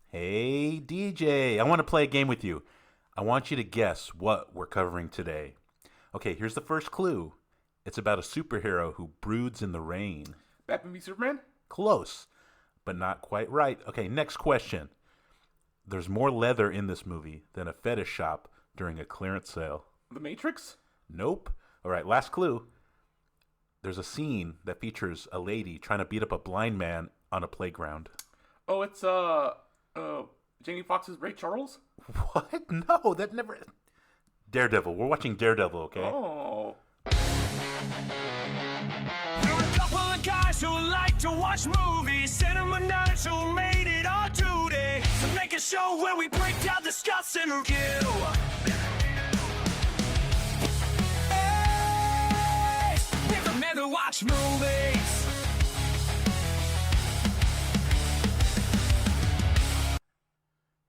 Hey, DJ, I want to play a game with you. I want you to guess what we're covering today. Okay, here's the first clue. It's about a superhero who broods in the rain. Batman v Superman? Close, but not quite right. Okay, next question. There's more leather in this movie than a fetish shop during a clearance sale. The Matrix? Nope. All right, last clue. There's a scene that features a lady trying to beat up a blind man on a playground. Oh, it's Jamie Foxx's Ray Charles? What? No, that never... Daredevil. We're watching Daredevil, okay? Oh. We're a couple of guys who like to watch movies, cinema nerds who made it our duty to make a show where we break down, discuss, and review. Hey, we're the men who watch movies.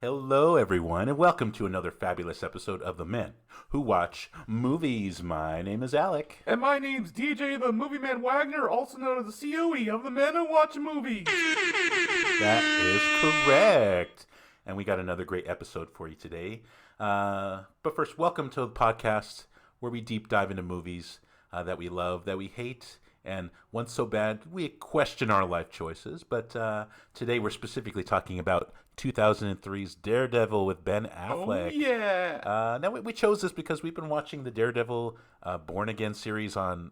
Hello, everyone, and welcome to another fabulous episode of The Men Who Watch Movies. My name is Alec. And my name's DJ the Movie Man Wagner, also known as the COE of the Men Who Watch Movies. That is correct. And we got another great episode for you today. But first, welcome to the podcast where we deep dive into movies that we love, that we hate, and once so bad, we question our life choices. But today we're specifically talking about 2003's Daredevil with Ben Affleck. Oh, yeah. Now, we chose this because we've been watching the Daredevil Born Again series on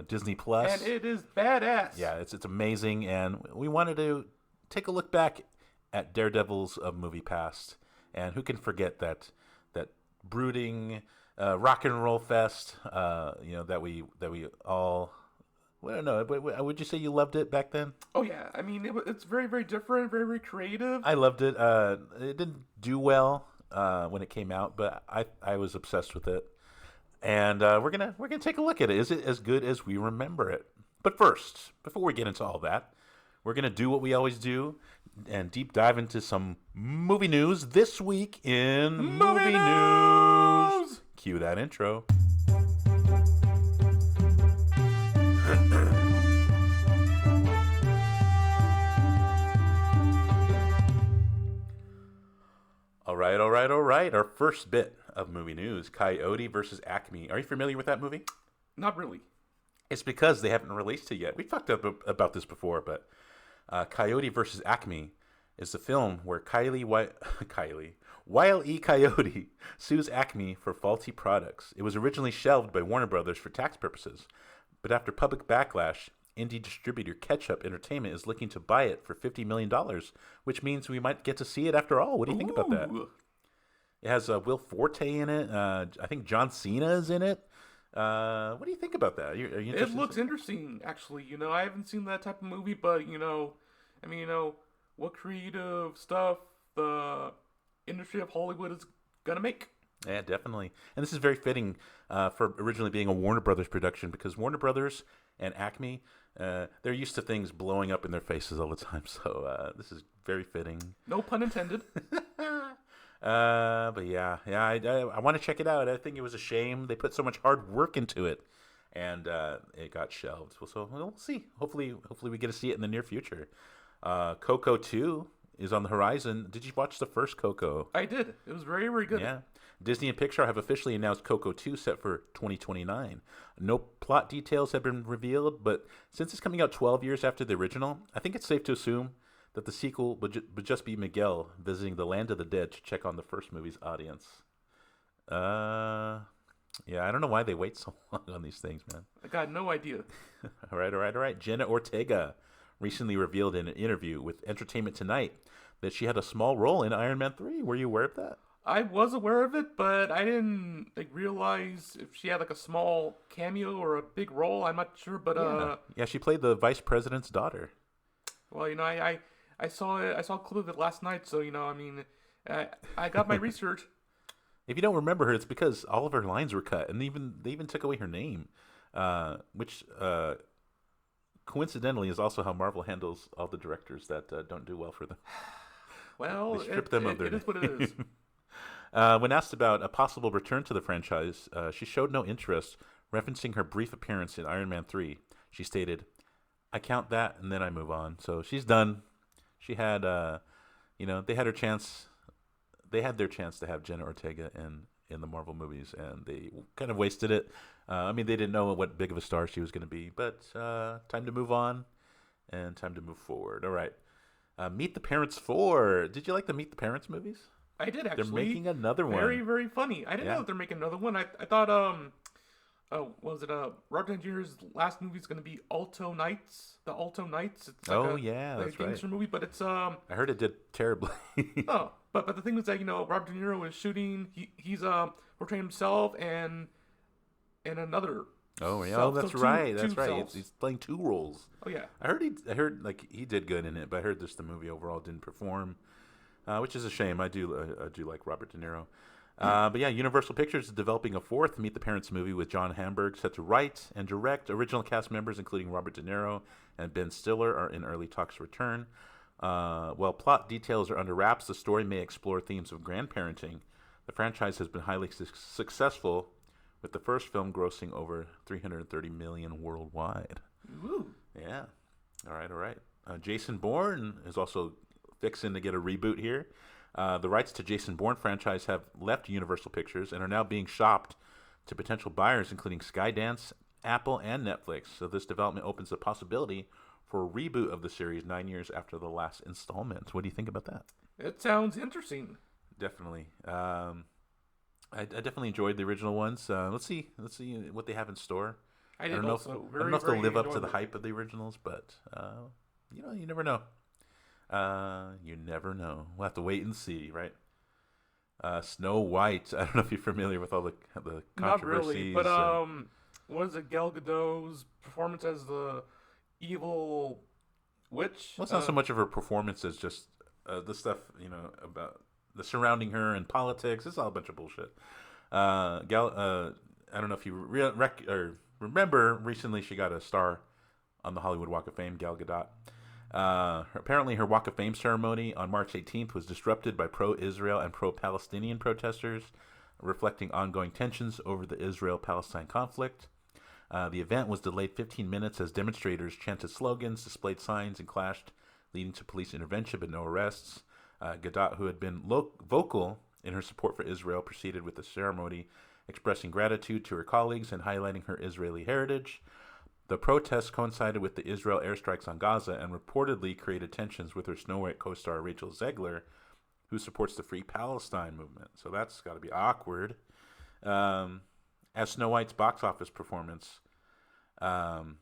Disney+. And it is badass. Yeah, it's amazing, and we wanted to take a look back at Daredevil's movie past. And who can forget that brooding rock and roll fest, that we all... I don't know. Would you say you loved it back then? Oh, yeah. I mean, it's very, very different, very, very creative. I loved it. It didn't do well when it came out, but I was obsessed with it. And we're gonna take a look at it. Is it as good as we remember it? But first, before we get into all that, we're gonna do what we always do and deep dive into some movie news this week in movie news. Cue that intro. All right. Our first bit of movie news, Coyote versus Acme. Are you familiar with that movie? Not really. It's because they haven't released it yet. We've talked about this before, but Coyote versus Acme is the film where Wile E. Coyote sues Acme for faulty products. It was originally shelved by Warner Brothers for tax purposes, but after public backlash, indie distributor Ketchup Entertainment is looking to buy it for $50 million, which means we might get to see it after all. What do you think about that? It has Will Forte in it. I think John Cena is in it. What do you think about that? Are you interested? It looks interesting, actually. I haven't seen that type of movie, but, what creative stuff the industry of Hollywood is going to make. Yeah, definitely. And this is very fitting for originally being a Warner Brothers production, because Warner Brothers and Acme, they're used to things blowing up in their faces all the time. So this is very fitting. No pun intended. But yeah, I want to check it out. I think it was a shame they put so much hard work into it, and it got shelved. So we'll see. Hopefully we get to see it in the near future. Coco 2 is on the horizon. Did you watch the first Coco? I did. It was very, very good. Yeah. Disney and Pixar have officially announced Coco 2 set for 2029. No plot details have been revealed, but since it's coming out 12 years after the original, I think it's safe to assume that the sequel would just be Miguel visiting the land of the dead to check on the first movie's audience. Yeah, I don't know why they wait so long on these things, man. I got no idea. All right. Jenna Ortega recently revealed in an interview with Entertainment Tonight that she had a small role in Iron Man 3. Were you aware of that? I was aware of it, but I didn't realize if she had a small cameo or a big role. I'm not sure, but yeah, she played the vice president's daughter. Well, I saw it. I saw a clip of it last night, so I got my research. If you don't remember her, it's because all of her lines were cut, and they even took away her name, which coincidentally is also how Marvel handles all the directors that don't do well for them. Well, they strip them of their it is what it is. When asked about a possible return to the franchise, she showed no interest, referencing her brief appearance in Iron Man 3. She stated, "I count that and then I move on." So she's done. She had they had her chance. They had their chance to have Jenna Ortega in the Marvel movies, and they kind of wasted it. I mean, they didn't know what big of a star she was going to be, but time to move on and time to move forward. All right. Meet the Parents 4. Did you like the Meet the Parents movies? I did, actually. They're making another one. Very, very funny. I didn't know that they're making another one. I thought, what was it? Robert De Niro's last movie is going to be Alto Nights. The Alto Nights. It's like that's right. movie, but it's I heard it did terribly. but the thing was that Robert De Niro is shooting. He's portraying himself and another. Oh yeah, self. that's So right. two That's right. selves. He's playing two roles. Oh yeah. I heard like he did good in it, but I heard the movie overall didn't perform, which is a shame. I do like Robert De Niro. But yeah, Universal Pictures is developing a fourth Meet the Parents movie with John Hamburg set to write and direct. Original cast members, including Robert De Niro and Ben Stiller, are in early talks to return. While plot details are under wraps, the story may explore themes of grandparenting. The franchise has been highly successful, with the first film grossing over $330 million worldwide. Ooh. Yeah. All right. Jason Bourne is also fixing to get a reboot here. The rights to Jason Bourne franchise have left Universal Pictures and are now being shopped to potential buyers, including Skydance, Apple, and Netflix. So this development opens the possibility for a reboot of the series 9 years after the last installment. What do you think about that? It sounds interesting. Definitely. I definitely enjoyed the original ones. Let's see what they have in store. I don't know if they'll live up to the hype of the originals, but you never know. You never know. We'll have to wait and see, right? Snow White. I don't know if you're familiar with all the controversies. Not really, but what is it? Gal Gadot's performance as the evil witch. Well, it's not so much of her performance as just the stuff about the surrounding her and politics. It's all a bunch of bullshit. I don't know if you remember, recently she got a star on the Hollywood Walk of Fame, Gal Gadot. Apparently her Walk of Fame ceremony on March 18th was disrupted by pro-Israel and pro-Palestinian protesters, reflecting ongoing tensions over the Israel-Palestine conflict. The event was delayed 15 minutes as demonstrators chanted slogans, displayed signs, and clashed, leading to police intervention but no arrests. Gadot, who had been vocal in her support for Israel, proceeded with the ceremony, expressing gratitude to her colleagues and highlighting her Israeli heritage. The protests coincided with the Israel airstrikes on Gaza and reportedly created tensions with her Snow White co-star Rachel Zegler, who supports the Free Palestine movement. So that's got to be awkward. As Snow White's box office performance,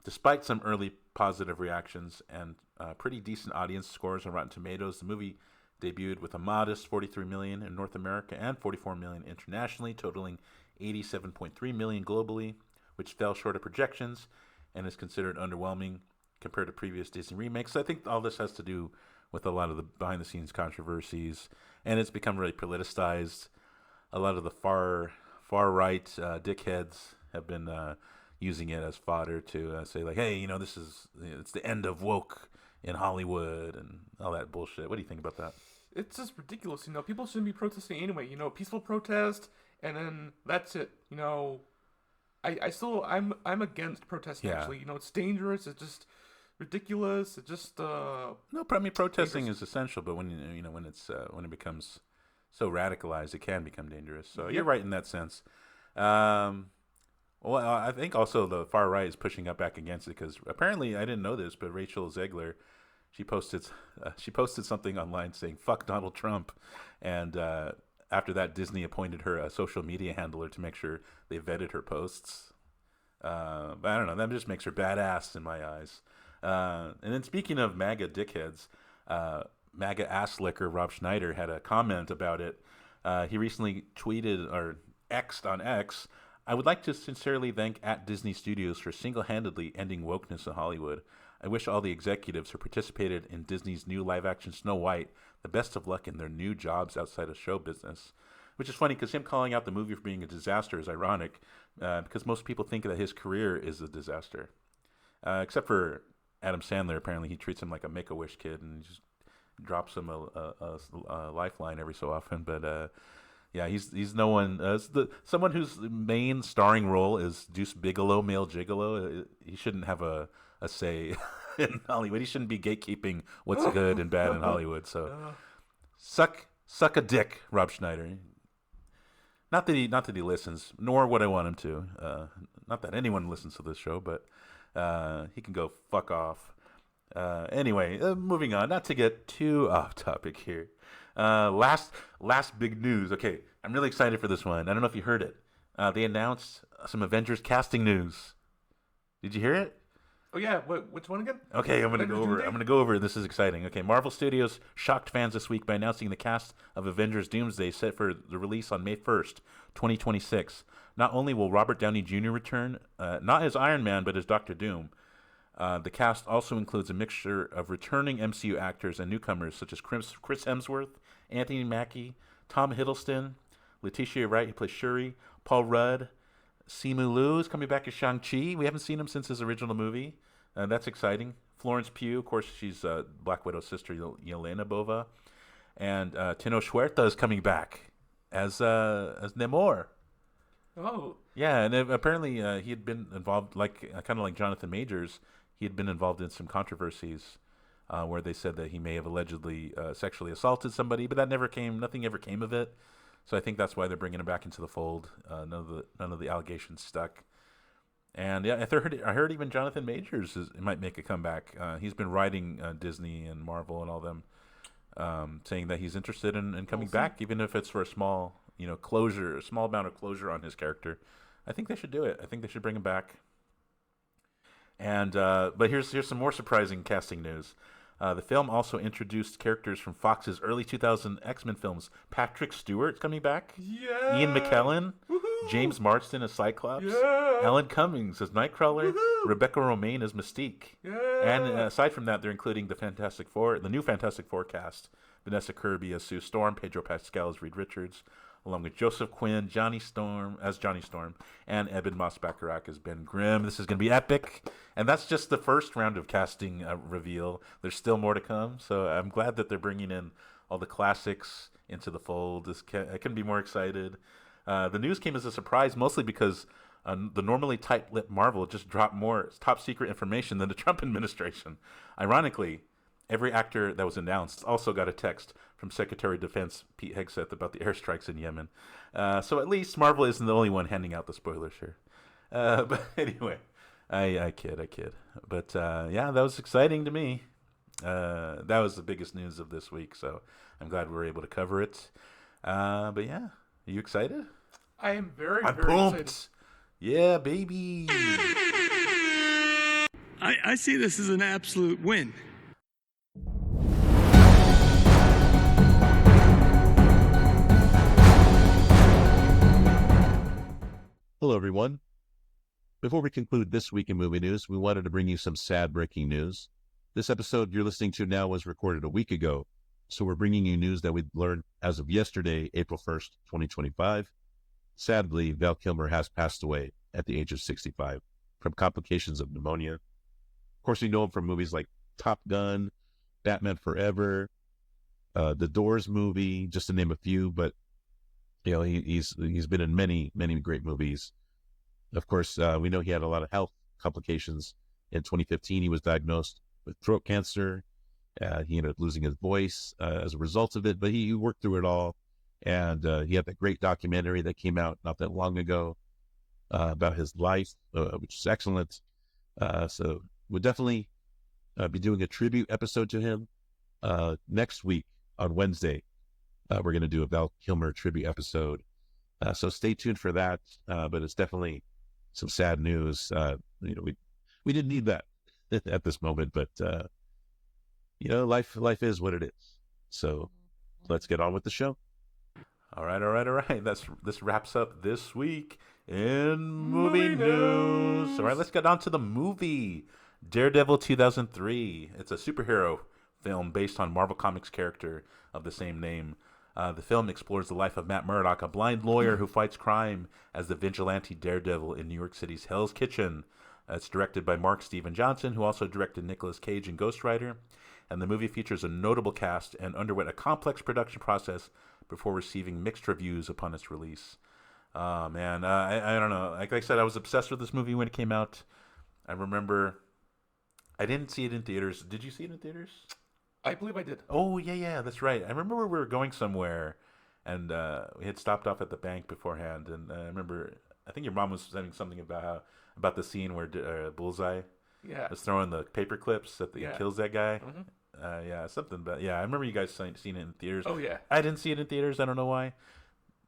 despite some early positive reactions and pretty decent audience scores on Rotten Tomatoes, the movie debuted with a modest $43 million in North America and $44 million internationally, totaling $87.3 million globally, which fell short of projections and is considered underwhelming compared to previous Disney remakes. So I think all this has to do with a lot of the behind-the-scenes controversies, and it's become really politicized. A lot of the far-right dickheads have been using it as fodder to say, like, hey, it's the end of woke in Hollywood and all that bullshit. What do you think about that? It's just ridiculous. People shouldn't be protesting anyway. Peaceful protest, and then that's it. I'm against protesting. Yeah. Actually, it's dangerous. It's just ridiculous. It's just no. I mean, protesting is essential, but when when it becomes so radicalized, it can become dangerous. So you're right in that sense. Well, I think also the far right is pushing up back against it because apparently I didn't know this, but Rachel Zegler, she posted something online saying "fuck Donald Trump," and after that, Disney appointed her a social media handler to make sure they vetted her posts. But I don't know, that just makes her badass in my eyes. And then speaking of MAGA dickheads, MAGA ass licker Rob Schneider had a comment about it. He recently tweeted or X'd on X, "I would like to sincerely thank @Disney Studios for single-handedly ending wokeness in Hollywood. I wish all the executives who participated in Disney's new live-action Snow White the best of luck in their new jobs outside of show business." Which is funny because him calling out the movie for being a disaster is ironic because most people think that his career is a disaster. Except for Adam Sandler, apparently he treats him like a Make-A-Wish kid and just drops him a lifeline every so often. But yeah, he's no one. Someone whose main starring role is Deuce Bigalow, male gigolo. He shouldn't have a say in Hollywood. He shouldn't be gatekeeping what's good and bad in Hollywood. So suck a dick, Rob Schneider. Not that he listens, nor would I want him to. Not that anyone listens to this show, but he can go fuck off. Anyway, moving on. Not to get too off topic here. Last big news. Okay, I'm really excited for this one. I don't know if you heard it. They announced some Avengers casting news. Did you hear it? Oh yeah, which one again? Okay, I'm gonna go over it. This is exciting. Okay, Marvel Studios shocked fans this week by announcing the cast of Avengers Doomsday set for the release on May 1st, 2026. Not only will Robert Downey Jr. return, not as Iron Man, but as Doctor Doom. The cast also includes a mixture of returning MCU actors and newcomers such as Chris Hemsworth, Anthony Mackie, Tom Hiddleston, Letitia Wright, who plays Shuri, Paul Rudd, Simu Liu is coming back as Shang-Chi. We haven't seen him since his original movie. That's exciting. Florence Pugh, of course, she's Black Widow's sister, Yelena Bova. And Tino Huerta is coming back as Namor. Oh. Yeah, and apparently he had been involved, kind of like Jonathan Majors, he had been involved in some controversies where they said that he may have allegedly sexually assaulted somebody, but nothing ever came of it. So I think that's why they're bringing him back into the fold. None of the allegations stuck. And yeah, I heard even Jonathan Majors might make a comeback. He's been writing Disney and Marvel and all them, saying that he's interested in coming back, even if it's for a small amount of closure on his character. I think they should do it. I think they should bring him back. And but here's some more surprising casting news. The film also introduced characters from Fox's early 2000 X-Men films. Patrick Stewart's coming back. Yeah. Ian McKellen. Woohoo. James Marsden as Cyclops. Yeah. Alan Cummings as Nightcrawler. Woohoo. Rebecca Romijn as Mystique. Yeah. And aside from that, they're including the new Fantastic Four cast. Vanessa Kirby as Sue Storm. Pedro Pascal as Reed Richards. Along with Joseph Quinn, Johnny Storm, and Eben Moss-Baccarat as Ben Grimm. This is going to be epic. And that's just the first round of casting reveal. There's still more to come. So I'm glad that they're bringing in all the classics into the fold. I couldn't be more excited. The news came as a surprise, mostly because the normally tight-lipped Marvel just dropped more top-secret information than the Trump administration. Ironically, every actor that was announced also got a text from Secretary of Defense Pete Hegseth about the airstrikes in Yemen. So at least Marvel isn't the only one handing out the spoilers here. But anyway, I kid. But yeah, that was exciting to me. That was the biggest news of this week, so I'm glad we were able to cover it. But yeah, are you excited? I am very pumped. excited. Yeah, baby. I see this as an absolute win. Hello, everyone. Before we conclude this week in movie news, we wanted to bring you some sad breaking news. This episode you're listening to now was recorded a week ago, so we're bringing you news that we learned as of yesterday, April 1st, 2025. Sadly, Val Kilmer has passed away at the age of 65 from complications of pneumonia. Of course, we know him from movies like Top Gun, Batman Forever, the Doors movie, just to name a few, but you know, he's been in many great movies. Of course, we know he had a lot of health complications. In 2015, he was diagnosed with throat cancer. He ended up losing his voice as a result of it, but he worked through it all. And he had that great documentary that came out not that long ago about his life, which is excellent. So we'll definitely be doing a tribute episode to him next week on Wednesday. We're going to do a Val Kilmer tribute episode. So stay tuned for that. But it's definitely some sad news. We didn't need that at this moment, but life is what it is. So let's get on with the show. All right. This wraps up this week in movie news. All right, let's get on to the movie. Daredevil 2003. It's a superhero film based on Marvel Comics character of the same name. The film explores the life of Matt Murdock, a blind lawyer who fights crime as the vigilante Daredevil in New York City's Hell's Kitchen. It's directed by Mark Steven Johnson, who also directed Nicolas Cage and Ghost Rider. And the movie features a notable cast and underwent a complex production process before receiving mixed reviews upon its release. Man, I don't know. Like I said, I was obsessed with this movie when it came out. I remember I didn't see it in theaters. Did you see it in theaters? I believe I did. Oh, yeah, that's right. I remember we were going somewhere, and we had stopped off at the bank beforehand, and I remember, I think your mom was saying something about the scene where Bullseye was throwing the paper clips that he kills that guy. Yeah, something. But yeah, I remember you guys seen it in theaters. Oh, yeah. I didn't see it in theaters. I don't know why.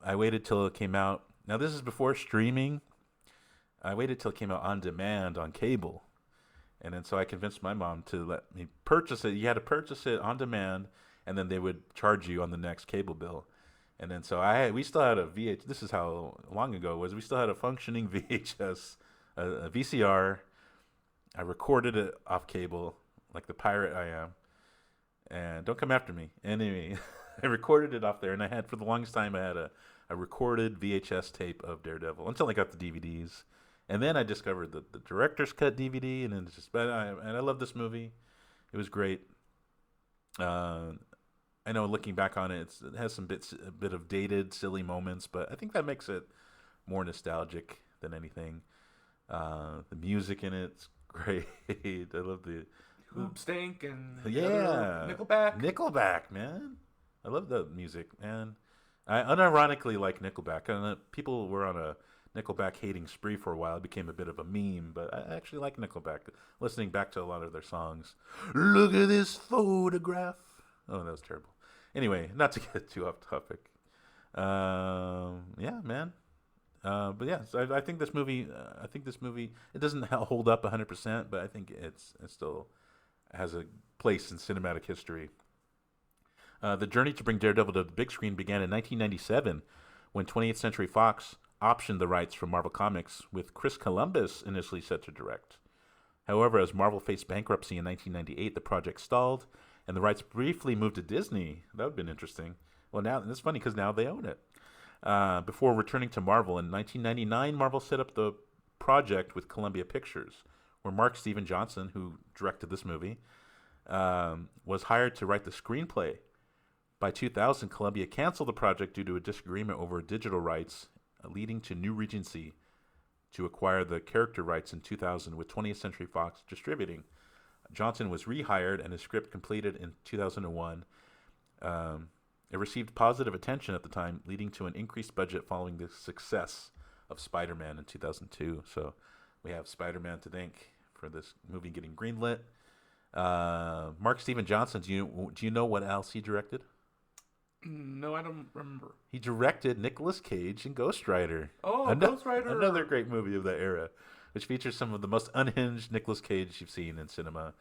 I waited till it came out. Now, this is before streaming. I waited till it came out on demand on cable. And then so I convinced my mom to let me purchase it. You had to purchase it on demand, and then they would charge you on the next cable bill. And then so we still had a VH. This is how long ago it was. We still had a functioning VHS, a VCR. I recorded it off cable, like the pirate I am. And don't come after me. Anyway, I recorded it off there, and I had, for the longest time, I had a recorded VHS tape of Daredevil until I got the DVDs. And then I discovered the director's cut DVD, and it's just, and I love this movie. It was great. I know looking back on it, it has a bit of dated, silly moments, but I think that makes it more nostalgic than anything. The music in it's great. I love the Hoop Stink and Nickelback. Nickelback, man. I love the music, man. I unironically like Nickelback. And people were on a Nickelback hating spree for a while. It became a bit of a meme, but I actually like Nickelback. Listening back to a lot of their songs. Look at this photograph. Oh, that was terrible. Anyway, not to get too off topic. Yeah, man. But yeah, so I think this movie. It doesn't hold up 100%, but I think it still has a place in cinematic history. The journey to bring Daredevil to the big screen began in 1997, when 20th Century Fox optioned the rights from Marvel Comics, with Chris Columbus initially set to direct. However, as Marvel faced bankruptcy in 1998, the project stalled, and the rights briefly moved to Disney. That would have been interesting. Well, now, and it's funny because now they own it. Before returning to Marvel in 1999, Marvel set up the project with Columbia Pictures, where Mark Steven Johnson, who directed this movie, was hired to write the screenplay. By 2000, Columbia canceled the project due to a disagreement over digital rights, leading to New Regency to acquire the character rights in 2000, with 20th Century Fox distributing. Johnson was rehired, and his script completed in 2001. It received positive attention at the time, leading to an increased budget following the success of Spider-Man in 2002. So we have Spider-Man to thank for this movie getting greenlit. Mark Steven Johnson, do you know what else he directed? No, I don't remember. He directed Nicolas Cage in Ghost Rider. Oh, Ghost Rider. Another great movie of that era, which features some of the most unhinged Nicolas Cage you've seen in cinema.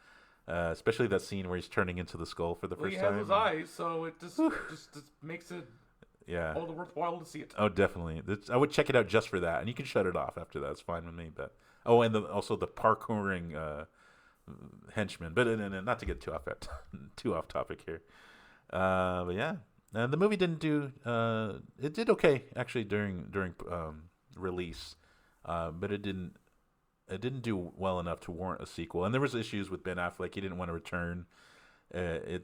Especially that scene where he's turning into the skull for the first time. He has his eyes, so it just makes it all the worthwhile to see it. Oh, definitely. I would check it out just for that, and you can shut it off after that. It's fine with me. But and also the parkouring henchman. But not to get too off topic here. But yeah. The movie didn't do. It did okay actually during release, but it didn't do well enough to warrant a sequel. And there was issues with Ben Affleck. He didn't want to return.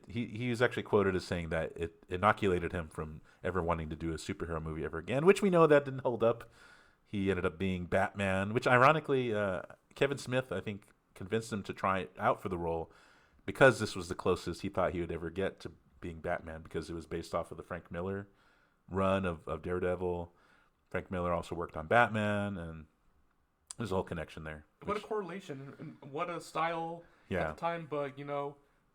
He was actually quoted as saying that it inoculated him from ever wanting to do a superhero movie ever again, which we know that didn't hold up. He ended up being Batman, which ironically Kevin Smith, I think, convinced him to try it out for the role because this was the closest he thought he would ever get to being Batman, because it was based off of the Frank Miller run of Daredevil. Frank Miller also worked on Batman, and there's a whole connection there. What a correlation, and what a style at the time, but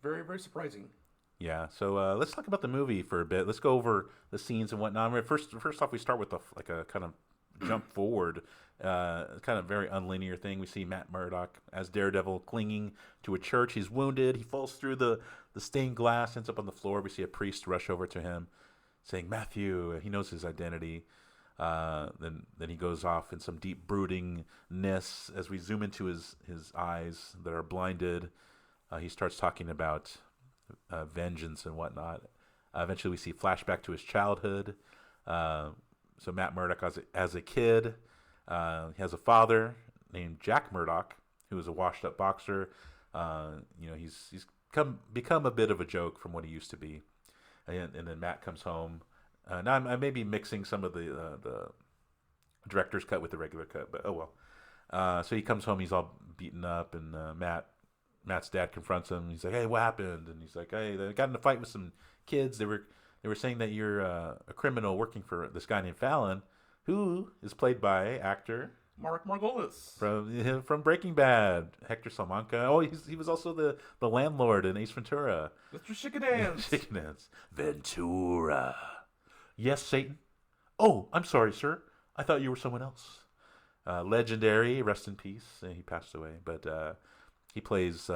very, very surprising. Yeah, so let's talk about the movie for a bit. Let's go over the scenes and whatnot. I mean, first off, we start with a kind of jump forward, kind of very unlinear thing. We see Matt Murdock as Daredevil clinging to a church. He's wounded. He falls through the stained glass, ends up on the floor. We see a priest rush over to him, saying, "Matthew." He knows his identity. Then he goes off in some deep broodingness. As we zoom into his eyes that are blinded, he starts talking about vengeance and whatnot. Eventually, we see flashback to his childhood. So Matt Murdock as a kid, he has a father named Jack Murdock, who is a washed-up boxer. He's become a bit of a joke from what he used to be. And then Matt comes home. Now I may be mixing some of the director's cut with the regular cut, but oh well. So he comes home, he's all beaten up, and Matt Matt's dad confronts him. He's like, "Hey, what happened?" And he's like, "Hey, they got in a fight with some kids. They were saying that you're a criminal working for this guy named Fallon, who is played by actor Mark Margolis from Breaking Bad, Hector Salamanca. Oh, he was also the landlord in Ace Ventura. Mr. Chickadance. Chickadance. Ventura. Yes, Satan. Oh, I'm sorry, sir. I thought you were someone else. Legendary, rest in peace. He passed away, but he plays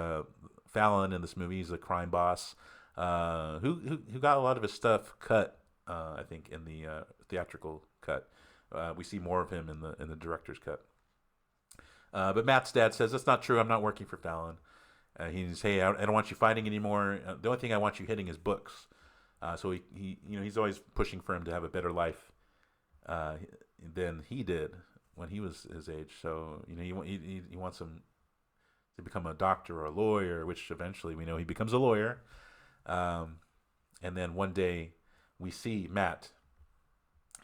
Fallon in this movie. He's a crime boss who got a lot of his stuff cut. I think in the theatrical cut. We see more of him in the director's cut. But Matt's dad says that's not true. I'm not working for Fallon. He's hey, I don't want you fighting anymore. The only thing I want you hitting is books. So he's always pushing for him to have a better life than he did when he was his age. So he wants him to become a doctor or a lawyer, which eventually we know he becomes a lawyer. And then one day we see Matt.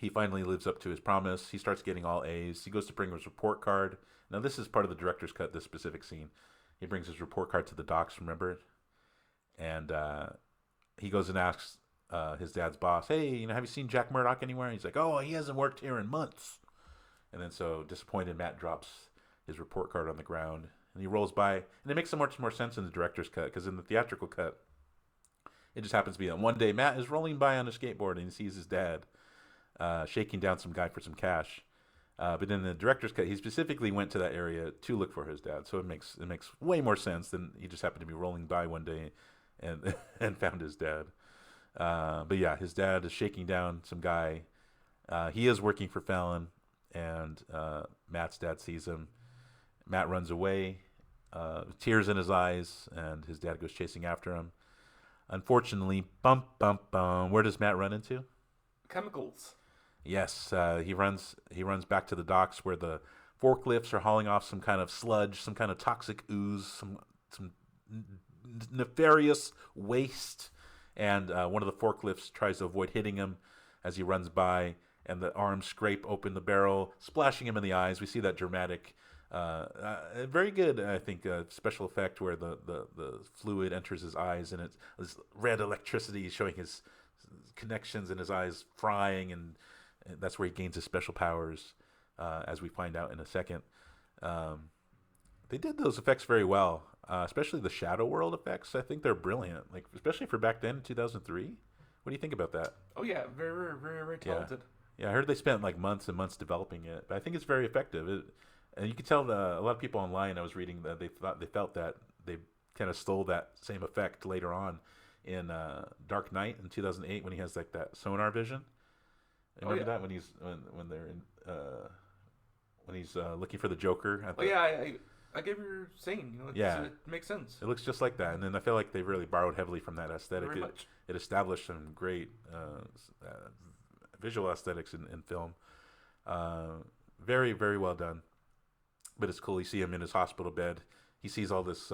He finally lives up to his promise. He starts getting all A's. He goes to bring his report card. Now, this is part of the director's cut, this specific scene. He brings his report card to the docs, remember? And he goes and asks his dad's boss, hey, have you seen Jack Murdoch anywhere? And he's like, oh, he hasn't worked here in months. And then so disappointed, Matt drops his report card on the ground. And he rolls by. And it makes so much more sense in the director's cut, because in the theatrical cut, it just happens to be that one day Matt is rolling by on a skateboard and he sees his dad shaking down some guy for some cash. But in the director's cut, he specifically went to that area to look for his dad. So it makes way more sense than he just happened to be rolling by one day and and found his dad. But yeah, his dad is shaking down some guy. He is working for Fallon, and Matt's dad sees him. Matt runs away, tears in his eyes, and his dad goes chasing after him. Unfortunately, bum, bum, bum. Where does Matt run into? Chemicals. Yes, he runs back to the docks where the forklifts are hauling off some kind of sludge, some kind of toxic ooze, some nefarious waste, and one of the forklifts tries to avoid hitting him as he runs by, and the arms scrape open the barrel, splashing him in the eyes. We see that dramatic, very good, I think, special effect where the fluid enters his eyes, and it's this red electricity showing his connections in his eyes frying, and that's where he gains his special powers, as we find out in a second. They did those effects very well, especially the shadow world effects. I think they're brilliant, like especially for back then in 2003. What do you think about that? Oh yeah, very, very, very, very talented. Yeah, I heard they spent like months and months developing it, but I think it's very effective. And you can tell a lot of people online I was reading that they felt that they kind of stole that same effect later on in Dark Knight in 2008 when he has like that sonar vision. Remember that when he's looking for the Joker? I get what you're saying. It makes sense. It looks just like that, and then I feel like they really borrowed heavily from that aesthetic. It established some great visual aesthetics in film. Very, very well done. But it's cool. You see him in his hospital bed. He sees all this.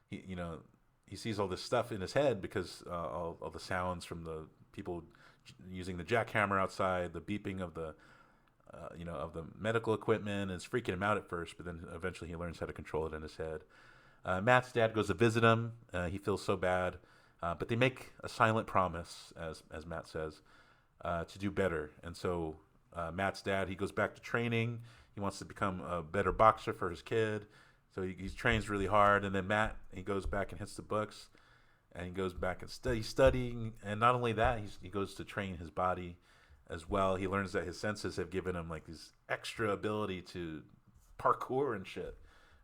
He sees all this stuff in his head because all the sounds from the people using the jackhammer outside, the beeping of the medical equipment, and it's freaking him out at first, but then eventually he learns how to control it in his head. Matt's dad goes to visit him. He feels so bad, but they make a silent promise, as Matt says, to do better. And so Matt's dad, he goes back to training. He wants to become a better boxer for his kid, so he trains really hard. And then Matt, he goes back and hits the books, and he goes back and he's studying. And not only that, he goes to train his body as well. He learns that his senses have given him like this extra ability to parkour and shit.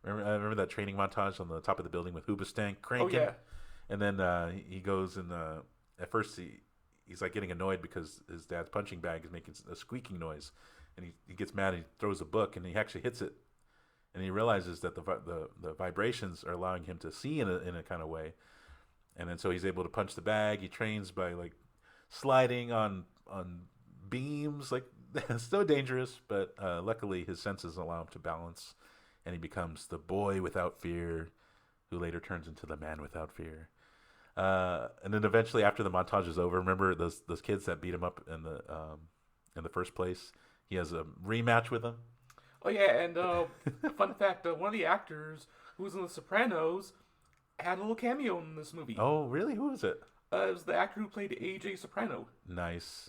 Remember that training montage on the top of the building with Hoobastank cranking? Oh, yeah. And then he goes and at first he's like getting annoyed because his dad's punching bag is making a squeaking noise, and he gets mad and he throws a book and he actually hits it, and he realizes that the vibrations are allowing him to see in a kind of way, and then so he's able to punch the bag. He trains by like sliding on beams, like so dangerous, but luckily his senses allow him to balance, and he becomes the boy without fear, who later turns into the man without fear. And then eventually, after the montage is over, remember those kids that beat him up in the first place? He has a rematch with them. Oh yeah, and fun fact: one of the actors who was in The Sopranos, had a little cameo in this movie. Oh, really? Who was it? It was the actor who played A.J. Soprano. Nice.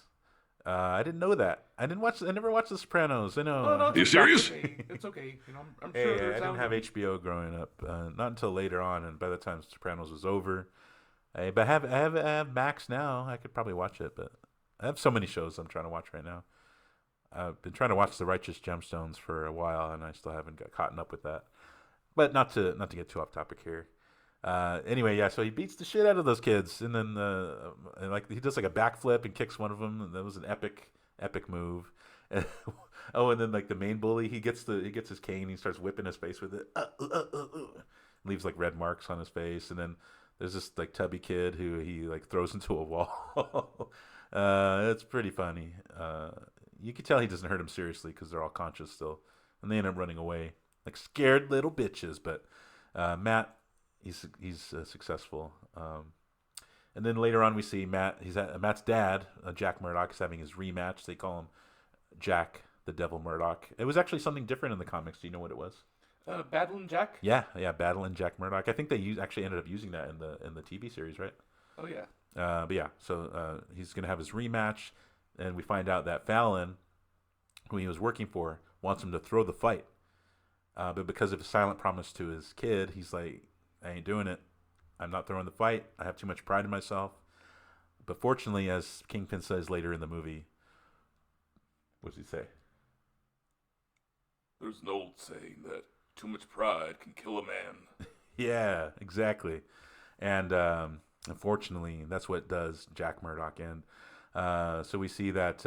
I didn't know that. I never watched The Sopranos. I know. No, Are you serious? It's okay. You know, I'm Hey, sure. I didn't have HBO growing up. Not until later on, and by the time Sopranos was over. But I have Max now. I could probably watch it, but I have so many shows I'm trying to watch right now. I've been trying to watch The Righteous Gemstones for a while, and I still haven't got caught up with that. But not to get too off topic here. Anyway, yeah. So he beats the shit out of those kids, and then and like he does like a backflip and kicks one of them. And that was an epic move. Oh, and then like the main bully, he gets his cane. He starts whipping his face with it. Leaves like red marks on his face, and then there's this like tubby kid who he like throws into a wall. It's pretty funny. You can tell he doesn't hurt him seriously because they're all conscious still, and they end up running away like scared little bitches. But Matt, he's successful. And then later on we see Matt's dad, Jack Murdoch, is having his rematch. They call him Jack the Devil Murdoch. It was actually something different in the comics. Do you know what it was? Battling Jack? Yeah, Battling Jack Murdoch. I think they actually ended up using that in the TV series, right? Oh yeah. But yeah, so he's gonna have his rematch, and we find out that Fallon, who he was working for, wants him to throw the fight. But because of his silent promise to his kid, he's like, I ain't doing it. I'm not throwing the fight. I have too much pride in myself. But fortunately, as Kingpin says later in the movie, what does he say? There's an old saying that too much pride can kill a man. Yeah, exactly. And unfortunately, that's what does Jack Murdoch in. So we see that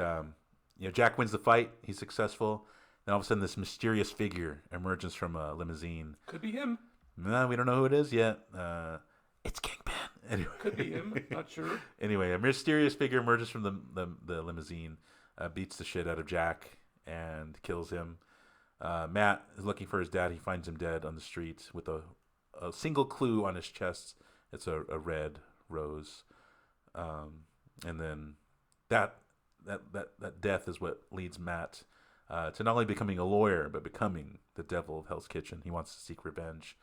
Jack wins the fight. He's successful. Then all of a sudden, this mysterious figure emerges from a limousine. Could be him. No, we don't know who it is yet. It's Kingpin. Anyway. Could be him. Not sure. Anyway, a mysterious figure emerges from the limousine, beats the shit out of Jack, and kills him. Matt is looking for his dad. He finds him dead on the street with a single clue on his chest. It's a red rose. And then that death is what leads Matt to not only becoming a lawyer, but becoming the devil of Hell's Kitchen. He wants to seek revenge.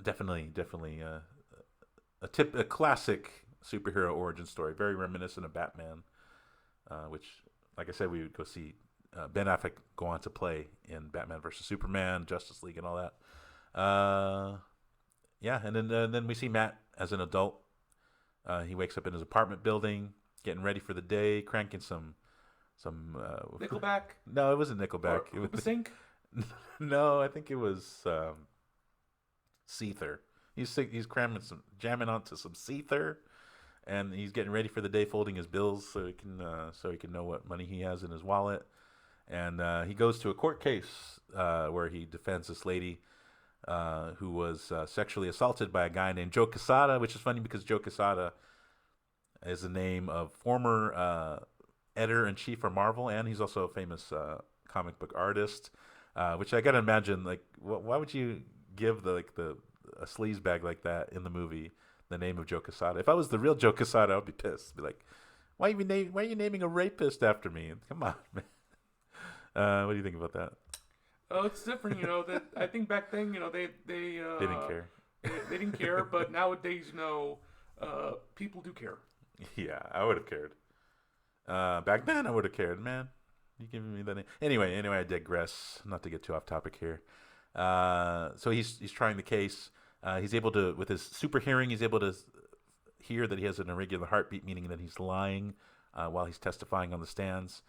Definitely a classic superhero origin story, very reminiscent of Batman, which, like I said, we would go see Ben Affleck go on to play in Batman vs Superman, Justice League, and all that. And then we see Matt as an adult. He wakes up in his apartment building, getting ready for the day, cranking some Nickelback. No, it wasn't Nickelback. It was Sync. No, I think it was Seether. He's jamming onto some Seether, and he's getting ready for the day, folding his bills so he can know what money he has in his wallet. And he goes to a court case where he defends this lady who was sexually assaulted by a guy named Joe Quesada, which is funny because Joe Quesada is the name of former editor-in-chief for Marvel, and he's also a famous comic book artist. Which I gotta imagine, like, why would you give a sleaze bag like that in the movie the name of Joe Quesada? If I was the real Joe Quesada, I would be pissed. I'd be like, why are you naming a rapist after me? Come on, man. What do you think about that? Oh, it's different, that I think back then, they didn't care. They didn't care, but nowadays, people do care. Yeah, I would have cared. Back then, I would have cared, man. You giving me that name? Anyway, I digress. Not to get too off topic here. So he's trying the case. He's able to, with his super hearing, he's able to hear that he has an irregular heartbeat, meaning that he's lying while he's testifying on the stands.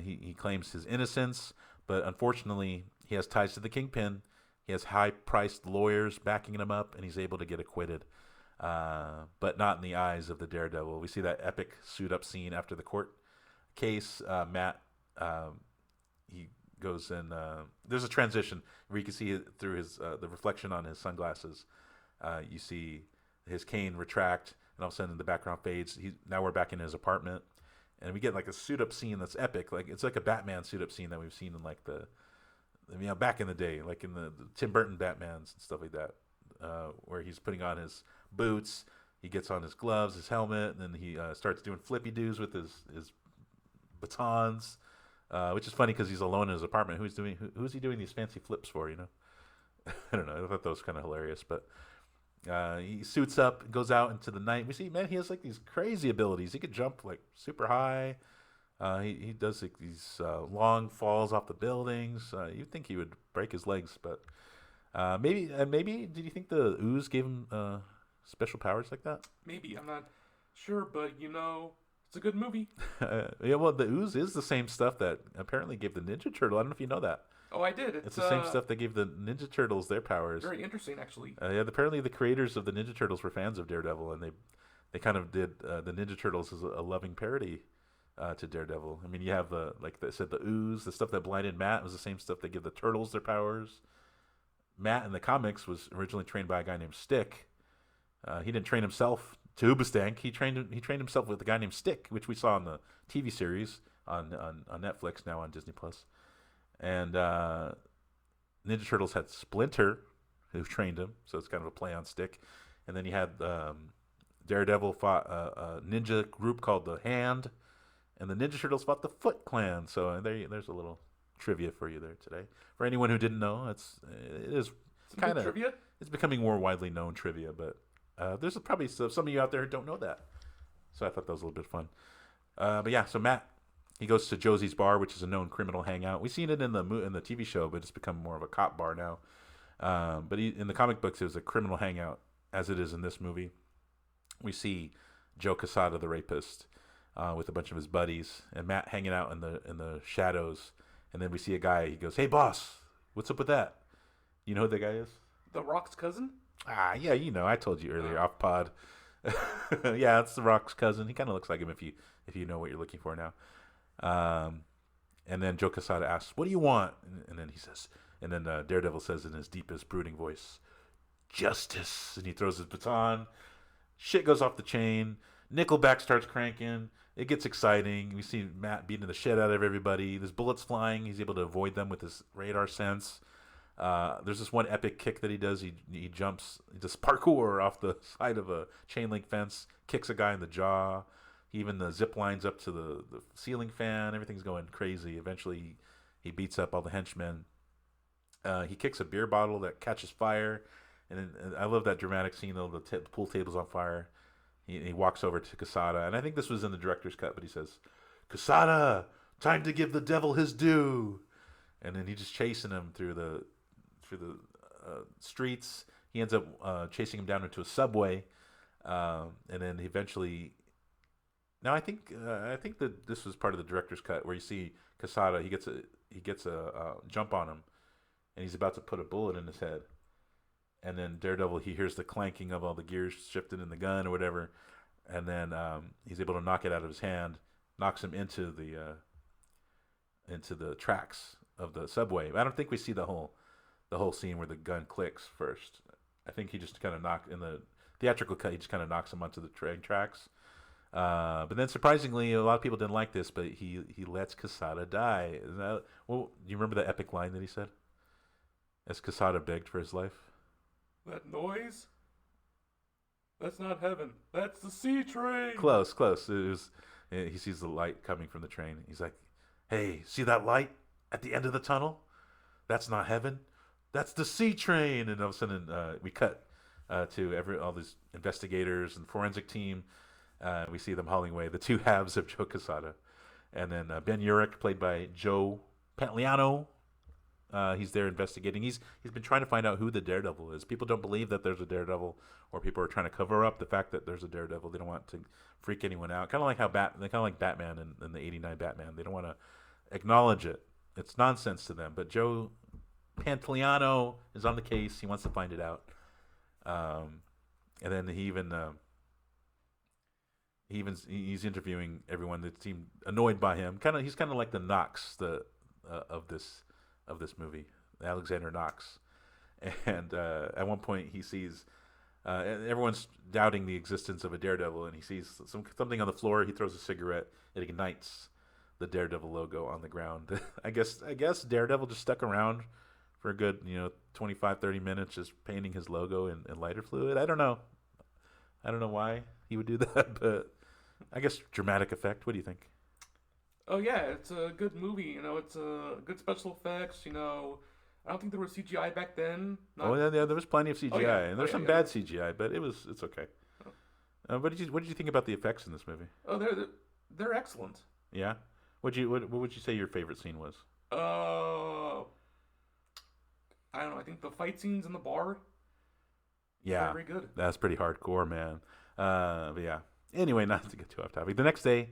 He claims his innocence, but unfortunately, he has ties to the Kingpin. He has high-priced lawyers backing him up, and he's able to get acquitted. But not in the eyes of the Daredevil. We see that epic suit-up scene after the court case. Matt, he goes in. There's a transition where you can see it through his the reflection on his sunglasses. You see his cane retract, and all of a sudden the background fades. Now we're back in his apartment, and we get like a suit-up scene that's epic. Like it's like a Batman suit-up scene that we've seen in like back in the day, like in the Tim Burton Batmans and stuff like that, where he's putting on his boots, he gets on his gloves, his helmet, and then he starts doing flippy doos with his batons, which is funny because he's alone in his apartment. Who's he doing these fancy flips for? I don't know. I thought that was kind of hilarious, but he suits up, goes out into the night. We see, man, he has like these crazy abilities. He could jump like super high. He does like these long falls off the buildings. You'd think he would break his legs, but maybe. Did you think the ooze gave him special powers like that? Maybe, I'm not sure, but it's a good movie. Yeah, well, the ooze is the same stuff that apparently gave the Ninja Turtle. I don't know if you know that. Oh, I did. It's the same stuff that gave the Ninja Turtles their powers. Very interesting, actually. Yeah, apparently the creators of the Ninja Turtles were fans of Daredevil, and they kind of did the Ninja Turtles as a loving parody to Daredevil. I mean, you have like they said, the ooze, the stuff that blinded Matt was the same stuff that give the Turtles their powers. Matt in the comics was originally trained by a guy named Stick. He didn't train himself to Ubastank. He trained himself with a guy named Stick, which we saw in the TV series on Netflix, now on Disney Plus. And Ninja Turtles had Splinter, who trained him, so it's kind of a play on Stick. And then you had Daredevil fought a ninja group called the Hand, and the Ninja Turtles fought the Foot Clan. So there's a little trivia for you there today. For anyone who didn't know, it is kind of trivia. It's becoming more widely known trivia, but there's probably some of you out there who don't know that. So I thought that was a little bit fun. But yeah, so Matt, he goes to Josie's bar, which is a known criminal hangout. We've seen it in the TV show, but it's become more of a cop bar now. But in the comic books, it was a criminal hangout, as it is in this movie. We see Joe Quesada, the rapist, with a bunch of his buddies, and Matt hanging out in the shadows. And then we see a guy. He goes, "Hey, boss, what's up with that? You know who the guy is?" The Rock's cousin? Yeah, I told you earlier off pod. Yeah, it's the Rock's cousin. He kind of looks like him if you know what you're looking for now. And then Joe Quesada asks, "What do you want?" And then he says, and then Daredevil says in his deepest brooding voice, "Justice." And he throws his baton. Shit goes off the chain. Nickelback starts cranking. It gets exciting. We see Matt beating the shit out of everybody. There's bullets flying. He's able to avoid them with his radar sense. There's this one epic kick that he does. He jumps, he does parkour off the side of a chain link fence, kicks a guy in the jaw. He even zip lines up to the ceiling fan. Everything's going crazy. Eventually, he beats up all the henchmen. He kicks a beer bottle that catches fire. And I love that dramatic scene, though. The pool table's on fire. He walks over to Quesada. And I think this was in the director's cut, but he says, "Quesada, time to give the devil his due." And then he's just chasing him through the streets. He ends up chasing him down into a subway. And then eventually... Now I think that this was part of the director's cut where you see Quesada. He gets a jump on him, and he's about to put a bullet in his head, and then Daredevil, he hears the clanking of all the gears shifting in the gun or whatever, and then he's able to knock it out of his hand, knocks him into the tracks of the subway. I don't think we see the whole scene where the gun clicks first. I think he just kind of in the theatrical cut. He just kind of knocks him onto the train tracks. But then surprisingly, a lot of people didn't like this, but he lets Quesada die. Do you remember the epic line that he said? As Quesada begged for his life? That noise? That's not heaven. That's the C train. Close. He sees the light coming from the train. He's like, "Hey, see that light at the end of the tunnel? That's not heaven. That's the C train." And all of a sudden, we cut to all these investigators and forensic team. We see them hauling away the two halves of Joe Quesada. And then Ben Urich, played by Joe Pantoliano, he's there investigating. He's been trying to find out who the Daredevil is. People don't believe that there's a Daredevil, or people are trying to cover up the fact that there's a Daredevil. They don't want to freak anyone out. Kind of like Batman in the '89 Batman. They don't want to acknowledge it. It's nonsense to them. But Joe Pantoliano is on the case. He wants to find it out. And then he's interviewing everyone that seemed annoyed by him. He's kind of like the Knox of this movie, Alexander Knox. And at one point he sees everyone's doubting the existence of a Daredevil, and he sees something on the floor. He throws a cigarette. It ignites the Daredevil logo on the ground. I guess Daredevil just stuck around for a good 25-30 minutes just painting his logo in lighter fluid. I don't know why he would do that, but I guess dramatic effect. What do you think? Oh yeah, it's a good movie. It's good special effects. I don't think there was CGI back then. Oh yeah, there was plenty of CGI, and there's some bad CGI, but it's okay. What did you think about the effects in this movie? Oh, they're excellent. Yeah. What would you say your favorite scene was? I don't know. I think the fight scenes in the bar. Yeah, very good. That's pretty hardcore, man. But yeah. Anyway, not to get too off topic. The next day,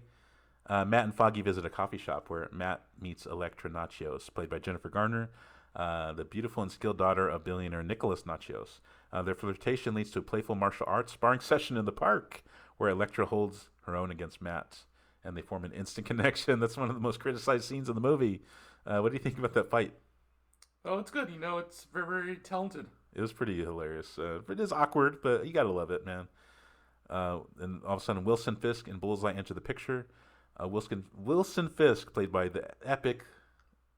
Matt and Foggy visit a coffee shop where Matt meets Elektra Nachios, played by Jennifer Garner, the beautiful and skilled daughter of billionaire Nicolas Nachios. Their flirtation leads to a playful martial arts sparring session in the park, where Elektra holds her own against Matt, and they form an instant connection. That's one of the most criticized scenes in the movie. What do you think about that fight? Oh, it's good. It's very, very talented. It was pretty hilarious. It is awkward, but you gotta love it, man. And all of a sudden, Wilson Fisk and Bullseye enter the picture. Wilson Fisk, played by the epic,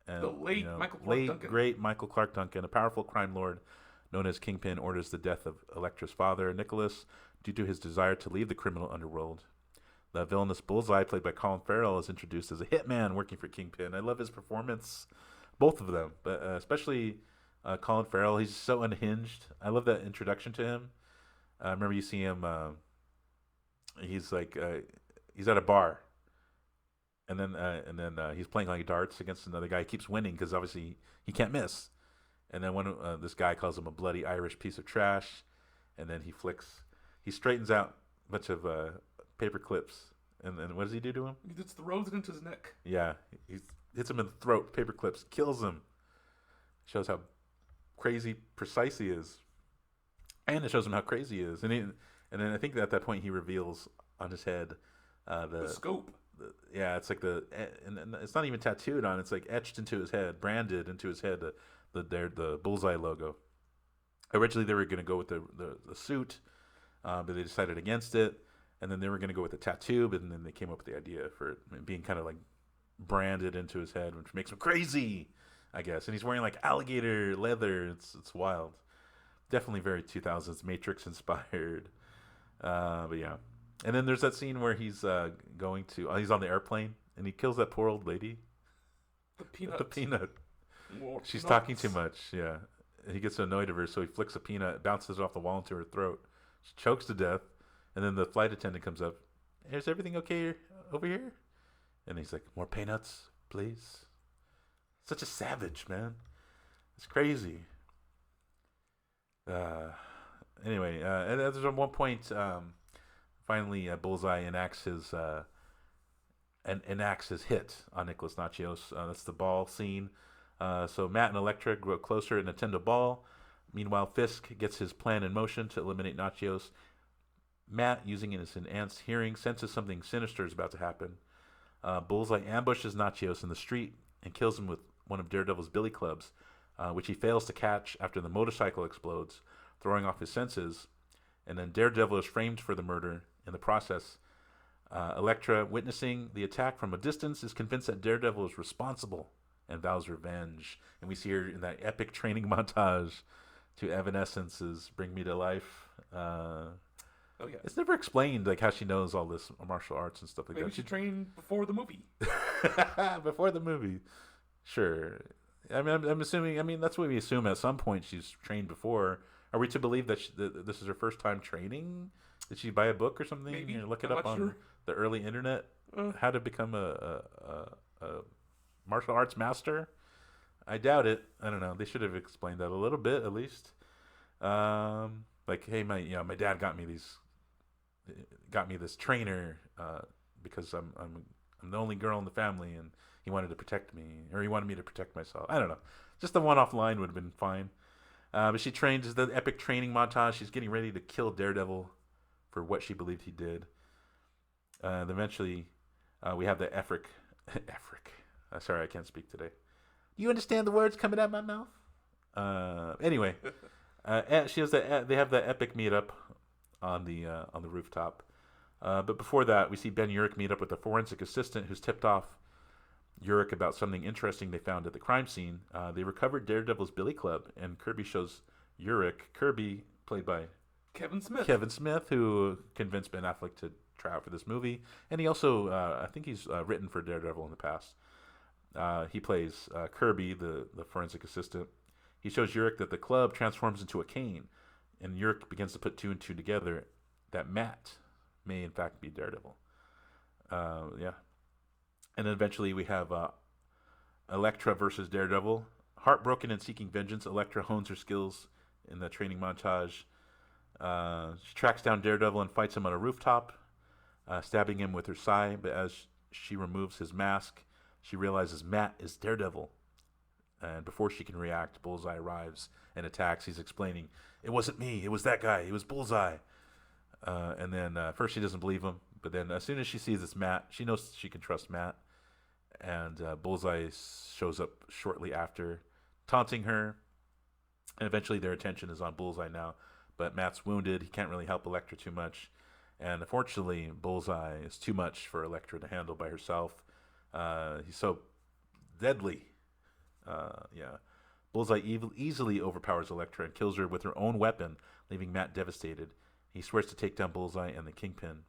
the late Michael Clarke Duncan. Great Michael Clarke Duncan, a powerful crime lord known as Kingpin, orders the death of Elektra's father, Nicolas, due to his desire to leave the criminal underworld. The villainous Bullseye, played by Colin Farrell, is introduced as a hitman working for Kingpin. I love his performance, both of them, but especially Colin Farrell. He's so unhinged. I love that introduction to him. I remember you see him. He's at a bar, and then he's playing like darts against another guy. He keeps winning because obviously he can't miss. And then this guy calls him a bloody Irish piece of trash, and then he straightens out a bunch of paper clips, and then what does he do to him? He just throws it into his neck. Yeah, he hits him in the throat. Paper clips, kills him. Shows how crazy precise he is, and it shows him how crazy he is. And then I think that at that point he reveals on his head the scope. It's like and it's not even tattooed on. It's like etched into his head, branded into his head. The Bullseye logo. Originally they were going to go with the suit, but they decided against it. And then they were going to go with the tattoo, but then they came up with the idea for it being kind of like branded into his head, which makes him crazy, I guess. And he's wearing like alligator leather. It's wild. Definitely very 2000s Matrix inspired. But yeah. And then there's that scene where he's he's on the airplane and he kills that poor old lady. The peanut. The peanut. More She's peanuts. talking too much, yeah. And he gets annoyed of her, so he flicks a peanut, bounces it off the wall into her throat. She chokes to death, and then the flight attendant comes up. Is everything okay over here? And he's like, more peanuts, please. Such a savage, man. It's crazy. Anyway, and there's one point, finally, Bullseye enacts his hit on Nicolas Nachios. That's the ball scene. So Matt and Elektra grow closer and attend a ball. Meanwhile, Fisk gets his plan in motion to eliminate Nachios. Matt, using his enhanced hearing, senses something sinister is about to happen. Bullseye ambushes Nachios in the street and kills him with one of Daredevil's billy clubs, which he fails to catch after the motorcycle explodes, throwing off his senses. And then Daredevil is framed for the murder. In the process, Elektra, witnessing the attack from a distance, is convinced that Daredevil is responsible and vows revenge. And we see her in that epic training montage to Evanescence's Bring Me to Life. Oh yeah. It's never explained like how she knows all this martial arts and stuff like Maybe that. she trained before the movie. Before the movie. Sure. I mean, I'm assuming, that's what we assume at some point she's trained before. Are we to believe that, that this is her first time training? Did she buy a book or something? Maybe. Look it I'm up not on sure. the early internet? How to become a martial arts master? I doubt it. I don't know. They should have explained that a little bit at least. Like, hey, my dad got me this trainer because I'm the only girl in the family, and he wanted to protect me, or he wanted me to protect myself. I don't know. Just the one-off line would have been fine. But she trains the epic training montage. She's getting ready to kill Daredevil for what she believed he did. Eventually, we have the Efric. Sorry, I can't speak today. You understand the words coming out of my mouth? Anyway, they have the epic meetup on the rooftop. But before that, we see Ben Urich meet up with a forensic assistant who's tipped off Urich about something interesting they found at the crime scene. They recovered Daredevil's billy club, and Kirby shows Urich. Kirby, played by Kevin Smith, who convinced Ben Affleck to try out for this movie. And he also, I think he's written for Daredevil in the past. He plays Kirby, the forensic assistant. He shows Yurik that the club transforms into a cane, and Yurik begins to put two and two together that Matt may in fact be Daredevil. Yeah. And then eventually we have Elektra versus Daredevil. Heartbroken and seeking vengeance, Elektra hones her skills in the training montage. She tracks down Daredevil and fights him on a rooftop, stabbing him with her sai. But as she removes his mask, she realizes Matt is Daredevil. And before she can react, Bullseye arrives and attacks. He's explaining, "It wasn't me. It was that guy. It was Bullseye." And then first she doesn't believe him. But then as soon as she sees it's Matt, she knows she can trust Matt. And Bullseye shows up shortly after, taunting her. And eventually their attention is on Bullseye now. But Matt's wounded. He can't really help Elektra too much. And unfortunately, Bullseye is too much for Elektra to handle by herself. He's so deadly. Yeah. Bullseye easily overpowers Elektra and kills her with her own weapon, leaving Matt devastated. He swears to take down Bullseye and the Kingpin.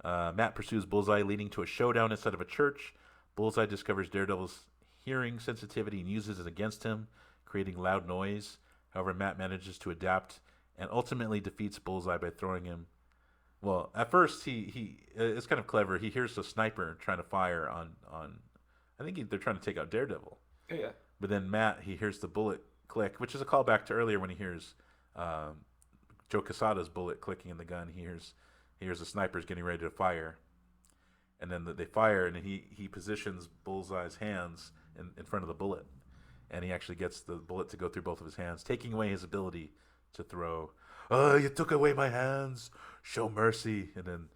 Matt pursues Bullseye, leading to a showdown inside of a church. Bullseye discovers Daredevil's hearing sensitivity and uses it against him, creating loud noise. However, Matt manages to adapt and ultimately defeats Bullseye by throwing him. Well, at first, he it's kind of clever. He hears the sniper trying to fire on I think they're trying to take out Daredevil. Yeah. But then Matt, he hears the bullet click, which is a callback to earlier when he hears Joe Quesada's bullet clicking in the gun. He hears the snipers getting ready to fire. And then they fire, and he positions Bullseye's hands in front of the bullet. And he actually gets the bullet to go through both of his hands, taking away his ability to throw. "Oh, you took away my hands. Show mercy." And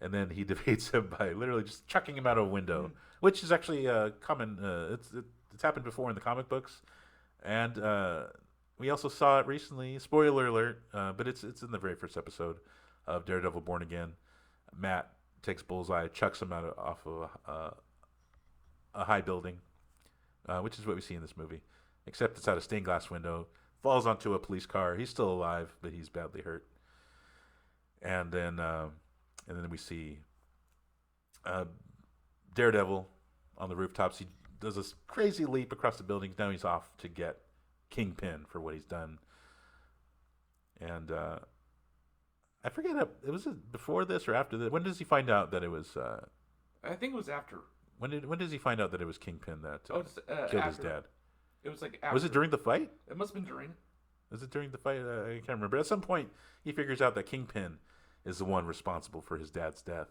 then he defeats him by literally just chucking him out of a window, which is actually common. It's happened before in the comic books. And we also saw it recently. Spoiler alert, but it's in the very first episode of Daredevil Born Again. Matt takes Bullseye, chucks him off of a high building, which is what we see in this movie, except it's out a stained glass window, falls onto a police car. He's still alive, but he's badly hurt. And then we see Daredevil on the rooftops. He does this crazy leap across the buildings. Now he's off to get Kingpin for what he's done. And I forget, was it before this or after this? When does he find out that it was... I think it was after. When does he find out that it was Kingpin that killed his dad? It was like after. Was it during the fight? It must have been during. Was it during the fight? I can't remember. At some point, he figures out that Kingpin is the one responsible for his dad's death.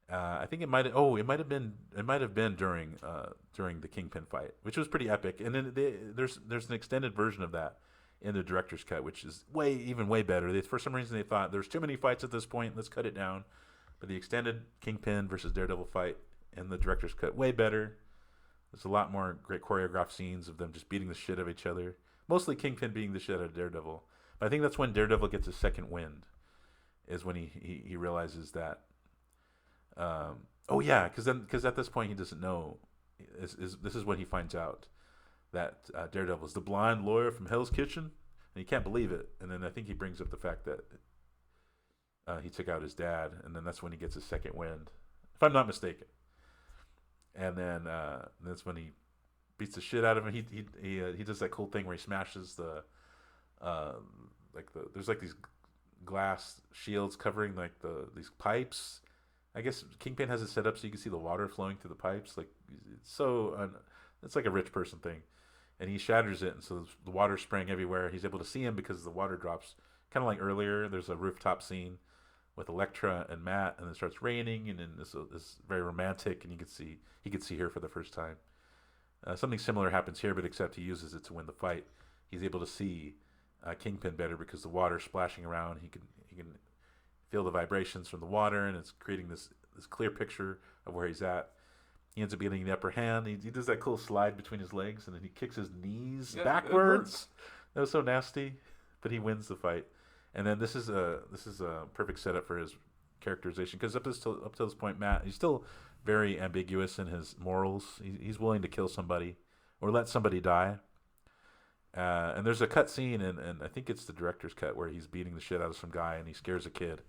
I think it might have been during the Kingpin fight, which was pretty epic. And then there's an extended version of that in the director's cut, which is way better. For some reason they thought there's too many fights at this point. Let's cut it down. But the extended Kingpin versus Daredevil fight in the director's cut, way better. There's a lot more great choreographed scenes of them just beating the shit out of each other. Mostly Kingpin beating the shit out of Daredevil. But I think that's when Daredevil gets his second wind, is when he realizes that. Because at this point he doesn't know. This is when he finds out that Daredevil is the blind lawyer from Hell's Kitchen, and he can't believe it. And then I think he brings up the fact that he took out his dad, and then that's when he gets his second wind, if I'm not mistaken. And then that's when he beats the shit out of him. He does that cool thing where he smashes there's like these glass shields covering like these pipes. I guess Kingpin has it set up so you can see the water flowing through the pipes. Like it's like a rich person thing, and he shatters it, and so the water's spraying everywhere. He's able to see him because the water drops. Kind of like earlier, there's a rooftop scene with Elektra and Matt, and it starts raining, and then this very romantic, and he could see her for the first time. Something similar happens here, but except he uses it to win the fight. He's able to see Kingpin better because the water's splashing around. He can feel the vibrations from the water, and it's creating this clear picture of where he's at. He ends up getting the upper hand. He does that cool slide between his legs, and then he kicks his knees backwards. That was so nasty, but he wins the fight. And then this is a perfect setup for his characterization, because up to this point, Matt, he's still very ambiguous in his morals. He's willing to kill somebody or let somebody die. And there's a cut scene, and I think it's the director's cut, where he's beating the shit out of some guy, and he scares a kid,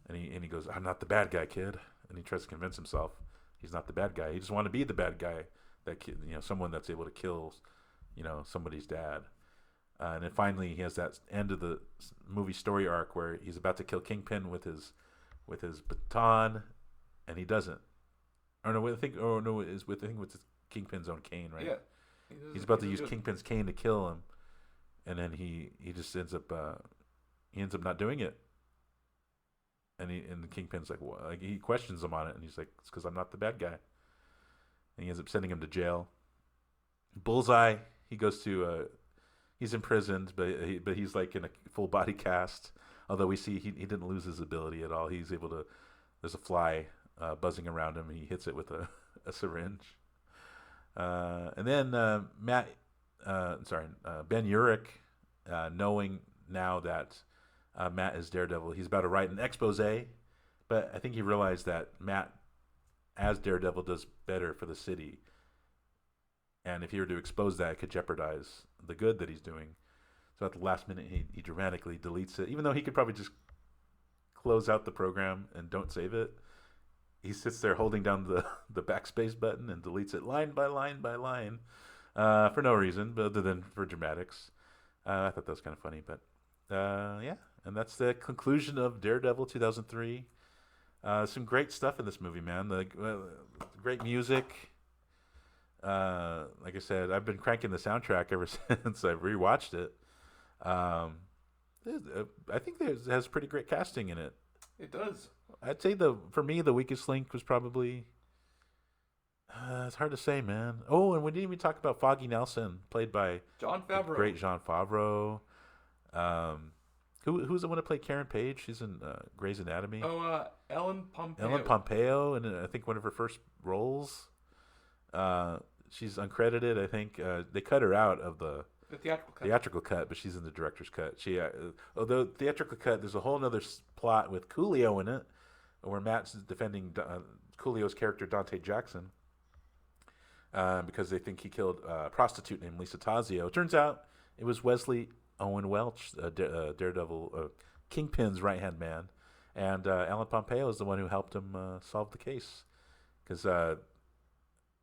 and he goes, "I'm not the bad guy, kid," and he tries to convince himself he's not the bad guy. He just wants to be the bad guy, that kid, someone that's able to kill somebody's dad. And then finally, he has that end of the movie story arc where he's about to kill Kingpin with his baton, and he doesn't. Or no, I think with Kingpin's own cane, right? Yeah. He's about to use Kingpin's cane to kill him, and then he just ends up not doing it. And the Kingpin's like, what? Like, he questions him on it, and he's like, it's because I'm not the bad guy. And he ends up sending him to jail. Bullseye, he goes to he's imprisoned, but he's like in a full body cast. Although we see he didn't lose his ability at all. He's able to. There's a fly buzzing around him, and he hits it with a syringe. And then Ben Urich, knowing now that Matt is Daredevil, he's about to write an expose. But I think he realized that Matt, as Daredevil, does better for the city. And if he were to expose that, it could jeopardize the good that he's doing. So at the last minute, he dramatically deletes it. Even though he could probably just close out the program and don't save it, he sits there holding down the backspace button and deletes it line by line by line for no reason, but other than for dramatics. I thought that was kind of funny. But yeah, and that's the conclusion of Daredevil 2003. Some great stuff in this movie, man. Great music. Like I said, I've been cranking the soundtrack ever since I rewatched it. I think it has pretty great casting in it. It does. I'd say for me the weakest link was probably it's hard to say, man. Oh, and we didn't even talk about Foggy Nelson, played by Jon Favreau. Great Jon Favreau. Who's the one to play Karen Page? She's in Grey's Anatomy. Oh, Ellen Pompeo. Ellen Pompeo, and I think one of her first roles. She's uncredited. I think they cut her out of the theatrical cut, but she's in the director's cut. Although theatrical cut, there's a whole other plot with Coolio in it, where Matt's defending Coolio's character Dante Jackson because they think he killed a prostitute named Lisa Tazio. It turns out it was Wesley Owen Welch, Daredevil, Kingpin's right-hand man, and Ellen Pompeo is the one who helped him solve the case, because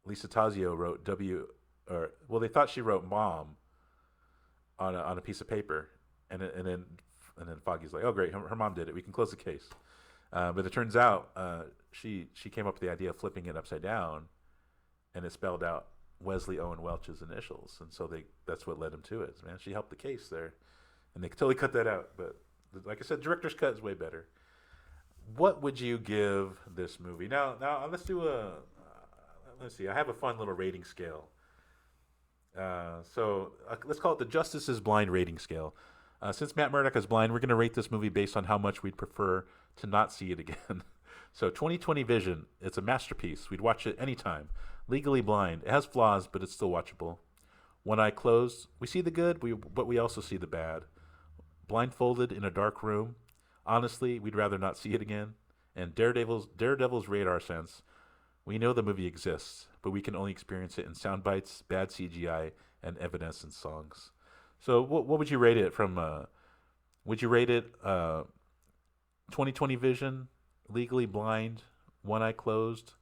Lisa Tazio wrote they thought she wrote mom on a piece of paper, and then Foggy's like, oh great, her mom did it, we can close the case. But it turns out she came up with the idea of flipping it upside down, and it spelled out Wesley Owen Welch's initials, and so that's what led him to it. Man, she helped the case there, and they totally cut that out. But like I said, director's cut is way better. What would you give this movie? Now let's do let's see. I have a fun little rating scale. So let's call it the Justice is Blind rating scale. Since Matt Murdock is blind, we're going to rate this movie based on how much we'd prefer to not see it again. So 20/20 vision, it's a masterpiece. We'd watch it anytime. Legally blind, it has flaws, but it's still watchable. One eye closed, we see the good, but we also see the bad. Blindfolded in a dark room, honestly, we'd rather not see it again. And Daredevil's radar sense, we know the movie exists, but we can only experience it in sound bites, bad CGI, and Evanescence songs. So what would you rate it from? Would you rate it 20/20 vision, legally blind, one eye closed,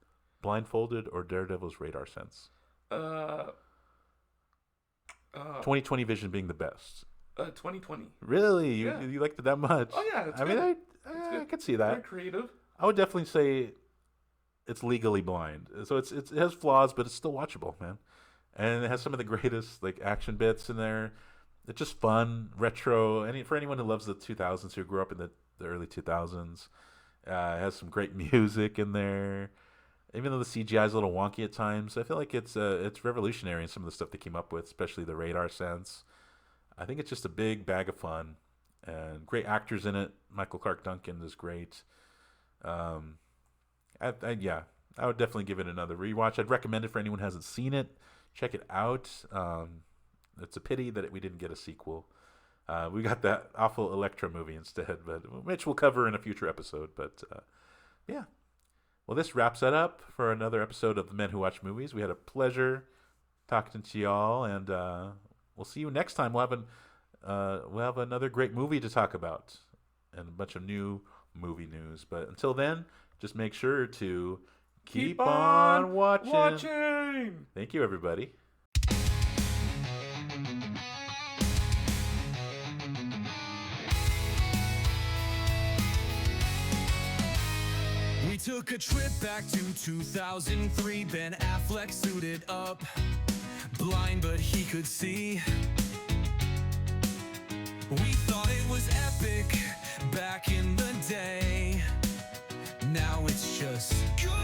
blindfolded, or Daredevil's radar sense? 20/20 vision being the best. 20/20. Really? Yeah. You liked it that much? Oh yeah, it's I good. mean, I could see that. Very creative. I would definitely say it's legally blind. So it has flaws, but it's still watchable, man. And it has some of the greatest action bits in there. It's just fun, retro. For anyone who loves the 2000s, who grew up in the early 2000s, it has some great music in there. Even though the CGI is a little wonky at times, I feel like it's revolutionary in some of the stuff they came up with, especially the radar sense. I think it's just a big bag of fun, and great actors in it. Michael Clarke Duncan is great. I would definitely give it another rewatch. I'd recommend it for anyone who hasn't seen it. Check it out. It's a pity that we didn't get a sequel. We got that awful Elektra movie instead, which we'll cover in a future episode. But yeah. Well, this wraps it up for another episode of The Men Who Watch Movies. We had a pleasure talking to y'all, and we'll see you next time. We'll have another great movie to talk about and a bunch of new movie news. But until then, just make sure to keep on watching. Watching. Thank you, everybody. took a trip back to 2003. Ben Affleck suited up, blind but he could see. We thought it was epic back in the day. Now it's just good.